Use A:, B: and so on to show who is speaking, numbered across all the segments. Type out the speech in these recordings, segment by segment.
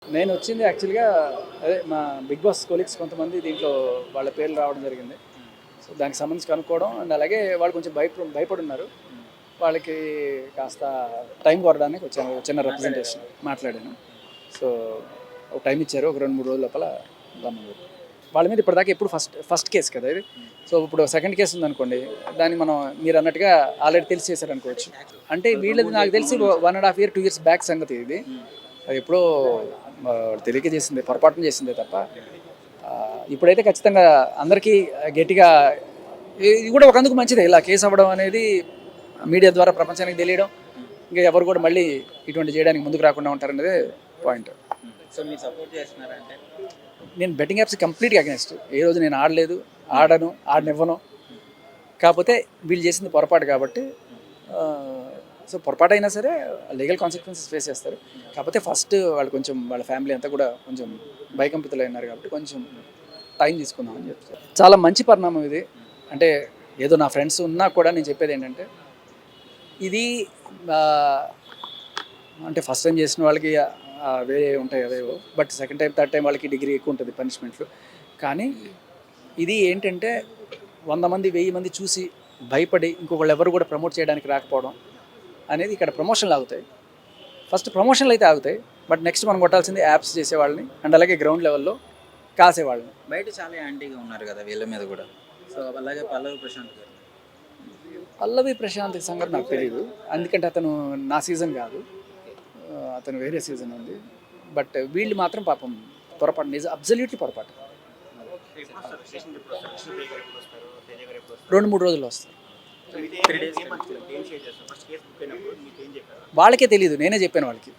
A: నేను వచ్చింది యాక్చువల్‌గా అదే మా బిగ్ బాస్ కొలీగ్స్ కొంతమంది దీంట్లో వాళ్ళ పేర్లు రావడం జరిగింది. సో, దానికి సంబంధించి కనుక్కోవడం అండ్ అలాగే వాళ్ళు కొంచెం భయపడున్నారు. వాళ్ళకి కాస్త టైం కోరడానికి వచ్చాను. చిన్న రిప్రజెంటేషన్ మాట్లాడాను. సో, ఒక టైం ఇచ్చారు. ఒక 2, 3 రోజుల లోపల రమ్మన్నారు. వాళ్ళ మీద ఇప్పటిదాకా ఎప్పుడు ఫస్ట్ కేస్ కదా ఇది. సో, ఇప్పుడు సెకండ్ కేస్ ఉందనుకోండి, దాన్ని మనం మీరన్నట్టుగా ఆల్రెడీ తెలిసి చేశారనుకోవచ్చు. అంటే వీళ్ళది నాకు తెలిసి 1 ½ ఇయర్, 2 ఇయర్స్ బ్యాక్ సంగతి ఇది. అది ఎప్పుడో తెలియక చేసిందే, పొరపాటున చేసిందే తప్ప ఇప్పుడైతే ఖచ్చితంగా అందరికీ గట్టిగా ఇది కూడా ఒకందుకు మంచిదే. ఇలా కేసు అవ్వడం అనేది మీడియా ద్వారా ప్రపంచానికి తెలియడం, ఇంకా ఎవరు కూడా మళ్ళీ ఇటువంటి చేయడానికి ముందుకు రాకుండా ఉంటారనేదే పాయింట్.
B: సో మీరు సపోర్ట్ చేస్తున్నారంటే
A: నేను బెట్టింగ్ యాప్స్ కంప్లీట్గా అగెన్స్ట్. ఏ రోజు నేను ఆడలేదు, ఆడను, ఆడనివ్వను. కాకపోతే వీళ్ళు చేసింది పొరపాటు కాబట్టి సో పొరపాటు అయినా సరే లీగల్ కాన్సిక్వెన్సెస్ ఫేస్ చేస్తారు. కాకపోతే ఫస్ట్ వాళ్ళు కొంచెం వాళ్ళ ఫ్యామిలీ అంతా కూడా కొంచెం భయకంపితులు అయినారు కాబట్టి కొంచెం టైం తీసుకుందామని చెప్తారు. చాలా మంచి పరిణామం ఇది. అంటే ఏదో నా ఫ్రెండ్స్ ఉన్నా కూడా నేను చెప్పేది ఏంటంటే ఇది అంటే ఫస్ట్ టైం చేసిన వాళ్ళకి వేరే ఉంటాయి అవేవో, but second time third time వాళ్ళకి డిగ్రీ ఎక్కువ ఉంటుంది పనిష్మెంట్లు. కానీ ఇది ఏంటంటే 100 మంది 1000 మంది చూసి భయపడి ఇంకొకళ్ళు ఎవరు కూడా ప్రమోట్ చేయడానికి రాకపోవడం అనేది ఇక్కడ ప్రమోషన్లు ఆగుతాయి. ఫస్ట్ ప్రమోషన్లు అయితే ఆగుతాయి, బట్ నెక్స్ట్ మనం కొట్టాల్సింది యాప్స్ చేసేవాళ్ళని అండ్ అలాగే గ్రౌండ్ లెవెల్లో కాసేవాళ్ళని.
B: బయట చాలా యాంటీగా ఉన్నారు కదా వీళ్ళ మీద కూడా. సో అలాగే పల్లవి ప్రశాంత్ గారు.
A: పల్లవి ప్రశాంత్ సంగతి నాకు తెలియదు, ఎందుకంటే అతను నా సీజన్ కాదు, అతను వేరే సీజన్ ఉంది. బట్ వీళ్ళు మాత్రం పాపం పొరపాటు, అబ్సల్యూట్లీ పొరపాటు. 2-3 రోజుల్లో వస్తారు. వాళ్ళకే తెలియదు, నేనే చెప్పాను వాళ్ళకి.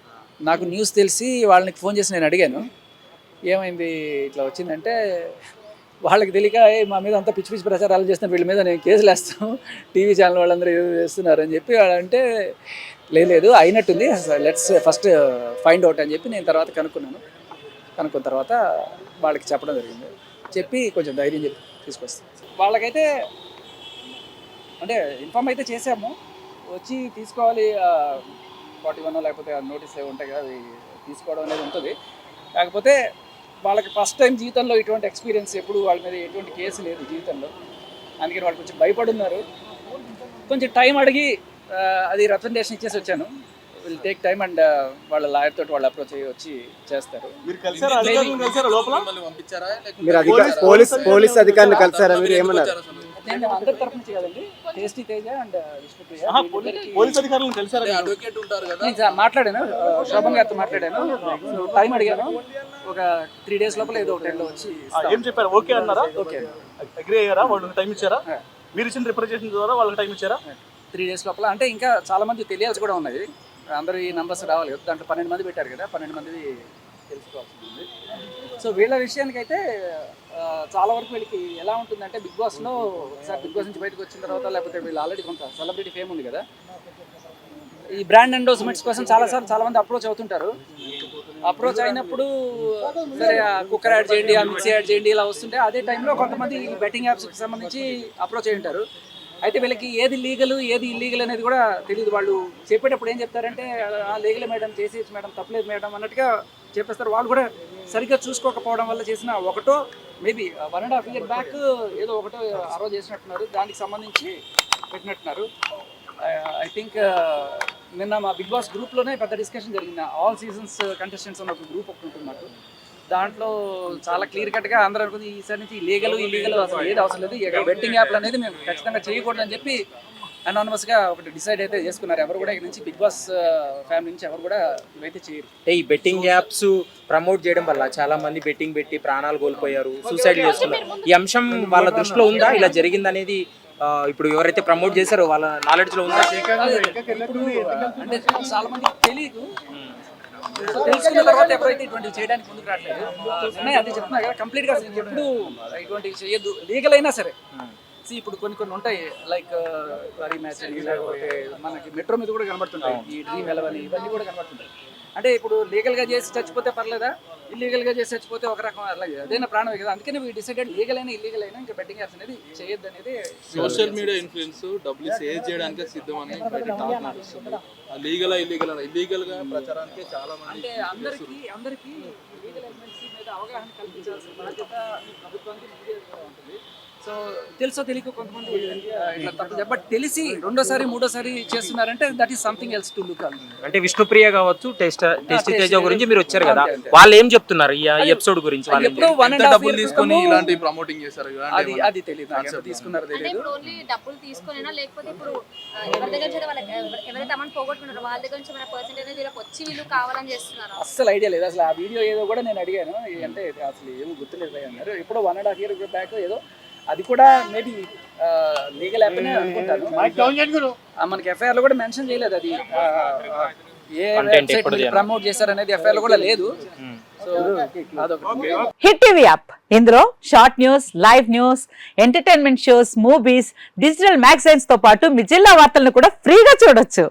A: నాకు న్యూస్ తెలిసి వాళ్ళకి ఫోన్ చేసి నేను అడిగాను ఏమైంది ఇట్లా వచ్చిందంటే, వాళ్ళకి తెలియక మా మీద అంతా పిచ్చి పిచ్చి ప్రచారాలు చేస్తున్నారు, వీళ్ళ మీద నేను కేసులు వేస్తాను, టీవీ ఛానల్ వాళ్ళందరూ ఏదో చేస్తున్నారు అని చెప్పి వాళ్ళంటే లేదు అయినట్టుంది, లెట్స్ ఫస్ట్ ఫైండ్ అవుట్ అని చెప్పి నేను తర్వాత కనుక్కున్న తర్వాత వాళ్ళకి చెప్పడం జరిగింది. చెప్పి కొంచెం ధైర్యం చెప్పి తీసుకొస్తాను. వాళ్ళకైతే అంటే ఇన్ఫామ్ అయితే చేసాము, వచ్చి తీసుకోవాలి 41 లేకపోతే నోటీస్ ఏమి ఉంటాయి కదా, అవి తీసుకోవడం అనేది ఉంటుంది. కాకపోతే వాళ్ళకి ఫస్ట్ టైం జీవితంలో ఇటువంటి ఎక్స్పీరియన్స్, ఎప్పుడు వాళ్ళ మీద ఎటువంటి కేసు లేదు జీవితంలో, అందుకని వాళ్ళు కొంచెం భయపడున్నారు. కొంచెం టైం అడిగి అది రిప్రజెంటేషన్ ఇచ్చేసి వచ్చాను. విల్ టేక్ టైమ్ అండ్ వాళ్ళ లాయర్ తోటి వాళ్ళు అప్రోచ్ అయ్యి వచ్చి చేస్తారు.
C: పోలీస్ అధికారులు కలిసారా మీరు? ఏమన్నారు?
A: నేను అందరి తరఫు నుంచి కదండి, tasty Teja and Vishnupriya
D: police అధికారులను కలిసారా?
A: నేను మాట్లాడాను, శోభన్ గారితో మాట్లాడాను, టైం అడిగాను. ఒక 3 days లోపల ఏదో ఒక టైంలో వచ్చి
D: ఏం చెప్పారు? ఓకే అన్నారా?
A: ఓకే
D: అగ్రీ అయ్యారా? వాళ్ళకి టైం ఇచ్చారా? మీరు ఇచ్చిన రిప్రజెంటేషన్ ద్వారా వాళ్ళకి టైం ఇచ్చారా?
A: 3 days లోపల. అంటే ఇంకా చాలా మంది తెలియాల్సి కూడా ఉన్నది, అందరూ ఈ నంబర్స్ రావాలి కదా, దాంట్లో 12 మంది పెట్టారు కదా, 12 మంది తెలుసుకోవాల్సి ఉంది. సో వీళ్ళ విషయానికైతే చాలా వరకు వీళ్ళకి ఎలా ఉంటుందంటే, బిగ్ బాస్లో ఒకసారి బిగ్ బాస్ నుంచి బయటకు వచ్చిన తర్వాత, లేకపోతే వీళ్ళు ఆల్రెడీ కొంత సెలబ్రిటీ ఫేమ్ ఉంది కదా, ఈ బ్రాండ్ ఎండోర్స్మెంట్స్ కోసం చాలా మంది అప్రోచ్ అవుతుంటారు. అప్రోచ్ అయినప్పుడు సరే కుక్కర్ యాడ్ చేయండి, ఆ మిక్సీ యాడ్ చేయండి ఇలా వస్తుంటే, అదే టైంలో కొంతమంది బెట్టింగ్ యాప్స్కి సంబంధించి అప్రోచ్ అయి ఉంటారు. అయితే వీళ్ళకి ఏది లీగల్ ఏది ఇల్లీగల్ అనేది కూడా తెలియదు. వాళ్ళు చెప్పేటప్పుడు ఏం చెప్తారంటే లీగల్ మేడం, చేసేయచ్చు మేడం, తప్పలేదు మేడం అన్నట్టుగా చెప్పేస్తారు. వాళ్ళు కూడా సరిగ్గా చూసుకోకపోవడం వల్ల చేసిన ఒకటో మేబీ 1 ½ year బ్యాక్ ఏదో ఒకటో ఆ రోజు చేసినట్టున్నారు, దానికి సంబంధించి పెట్టినట్టున్నారు. ఐ థింక్ నిన్న మా బిగ్ బాస్ గ్రూప్లోనే పెద్ద డిస్కషన్ జరిగింది. ఆల్ సీజన్స్ కంటెస్టెంట్స్ అన్న ఒక గ్రూప్ ఒకటి ఉంటుంది మాకు. దాంట్లో చాలా క్లియర్ కట్గా అందరూ అనుకుంది ఈసారి నుంచి లీగల్ ఇల్లీగల్ అసలు ఏది అవసరం లేదు, ఇక బెట్టింగ్ యాప్లు అనేది మేము ఖచ్చితంగా చేయకూడదని చెప్పి అనానమస్గా ఒకటి డిసైడ్ అయితే చేసుకున్నారు. ఎవరు కూడా ఇక్కడ నుంచి బిగ్ బాస్ ఫ్యామిలీ నుంచి ఎవరు కూడా ఇవైతే చేయరు.
E: ఈ బెట్టింగ్ యాప్స్ ప్రమోట్ చేయడం వల్ల చాలా మంది బెట్టింగ్ పెట్టి ప్రాణాలు కోల్పోయారు, సూసైడ్ చేసుకున్నారు. ఈ అంశం వాళ్ళ దృష్టిలో ఉందా? ఇలా జరిగిందనేది ఇప్పుడు ఎవరైతే ప్రమోట్ చేశారో వాళ్ళ నాలెడ్జ్ లో ఉందా?
A: అంటే చాలా మంది తెలియదు, తెలుసుకున్న తర్వాత ఎవరైతే ఇటువంటివి చేయడానికి ముందుకు రావట్లేదు. అది చెప్తున్నా కదా, కంప్లీట్గా ఎప్పుడు ఇటువంటివి చేయొద్దు, లీగల్ అయినా సరే. ఇప్పుడు కొన్ని ఉంటాయి, లైక్ వరీ మ్యాచ్ అని, లేకపోతే మనకి మెట్రో మీద కూడా కనబడుతుంటాయి ఈ డ్రీమ్ 11 ఇవన్నీ కూడా కనబడుతుంటాయి. అంటే ఇప్పుడు లీగల్గా చేసి చచ్చిపోతే పర్లేదా, ఇల్లీగల్గా చేసి చచ్చిపోతే ఒక రకం అలాగే అదైనా ప్రాణమే కదా. అందుకని వీ డిసైడెడ్ లీగల్ అయినా ఇల్లీగల్ అయినా ఇంకా బెట్టింగ్ యాప్స్ అనేది చేయొద్దు అనేది.
F: సోషల్ మీడియా ఇన్ఫ్లుయెన్స్ డబ్బులు సేవ్ చేయడానికి సిద్ధమని బయట టాక్ నడుస్తుంది. లీగల్ ఇల్లీగల్గా ప్రచారానికి చాలా మంది
A: అంటే అందరికీ లీగల్ ఎలిమెంట్స్ మీద అవగాహన కల్పించాల్సిన బాధ్యత ప్రభుత్వానికి మీడియా కూడా ఉంటుంది. సో తెలుసో తెలియక కొంతమంది ఇట్లా తప్పు, బట్ తెలిసి రెండోసారి మూడోసారి చేస్తున్నారంటే that is something else to look.
E: అంటే విష్ణుప్రియ కావచ్చు, టేస్ట్ తేజ గురించి మీరు వచ్చారు కదా, వాళ్ళు ఏం చెప్తున్నారు ఈ ఎపిసోడ్ గురించి? వాళ్ళు
A: ఎప్పుడో 1.5
F: డబ్బులు తీసుకొని ఇలాంటి ప్రమోటింగ్ చేశారు.
A: అది తెలియదు తీసుకున్నారు
G: అంటే ఇప్పుడు ఓన్లీ డబ్బులు తీసుకునేనా, లేకపోతే ఇప్పుడు ఎవరి దగ్గర నుంచి వాళ్ళకి ఎవరైతే అమౌంట్ పోగొట్టుకున్నారో వాళ్ళ దగ్గర నుంచి మన పర్సెంటేజ్ అనేది వీళ్ళకి వచ్చి వీళ్ళు కావాలని చేస్తున్నారు?
A: అస్సలు ఐడియా లేదు. అసలు ఆ వీడియో ఏదో కూడా నేను అడిగాను, అంటే అసలు ఏమో గుర్తులేదు అన్నారు. ఎప్పుడో 1.5 years బ్యాక్ ఏదో, అది కూడా మేబీ లీగల్ యాప్ అనే అనుకుంటాను. మనకి ఎఫ్ఐఆర్ లో కూడా మెన్షన్ చేయలేదు అది ఏ వెబ్సైట్ ప్రమోట్ చేశారనేది ఎఫ్ఐఆర్ లో కూడా లేదు. సో అదొకటి.
H: హిట్ టీవీ యాప్, ఇందులో short news, live news, entertainment shows, movies, digital magazines తో పాటు మీ జిల్లా వార్తలను కూడా ఫ్రీగా చూడొచ్చు.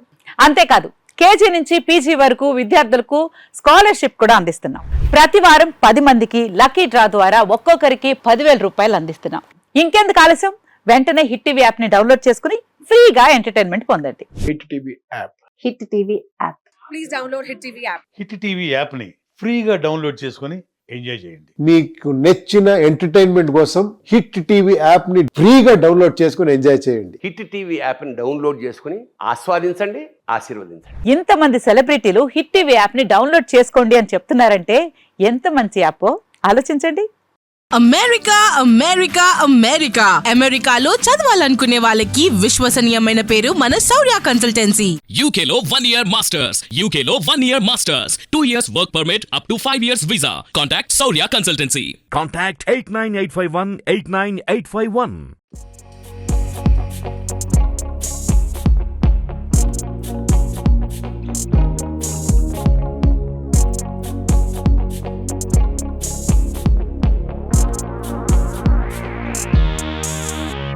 H: అంతేకాదు కేజీ నుంచి పీజీ వరకు విద్యార్థులకు స్కాలర్షిప్ కూడా అందిస్తున్నాం. ప్రతి వారం 10 మందికి లక్కీ డ్రా ద్వారా ఒక్కొక్కరికి 10,000 రూపాయలు అందిస్తున్నాం. ఇంకెందుకు ఆలస్యం, వెంటనే హిట్ టీవీ యాప్ ని డౌన్లోడ్ చేసుకుని ఫ్రీగా ఎంటర్టైన్మెంట్ పొందండి.
C: Hit TV app.
H: Hit TV app.
I: Please download hit TV app.
J: Hit TV యాప్ని ఫ్రీగా డౌన్లోడ్ చేసుకొని ఎంజాయ్ చేయండి.
C: మీకు నచ్చిన ఎంటర్టైన్మెంట్ కోసం హిట్ టీవీ యాప్ ని ఫ్రీగా డౌన్లోడ్ చేసుకుని ఎంజాయ్ చేయండి.
K: హిట్ టీవీ యాప్ని డౌన్లోడ్ చేసుకుని ఆస్వాదించండి, ఆశీర్వదించండి.
H: ఇంతమంది సెలబ్రిటీలు హిట్ టీవీ యాప్ ని డౌన్లోడ్ చేసుకోండి అని చెప్తున్నారంటే ఎంత మంచి యాప్ ఆలోచించండి.
I: అమెరికా అమెరికా అమెరికా అమెరికాలో చదవాలనుకునే వాళ్ళకి విశ్వసనీయమైన పేరు మన శౌర్య కన్సల్టెన్సీ.
L: UK లో 1 year masters, UK లో 1 year masters, 2 years work permit up to 5 years visa. Contact Saurya Consultancy.
J: Contact 89851 89851.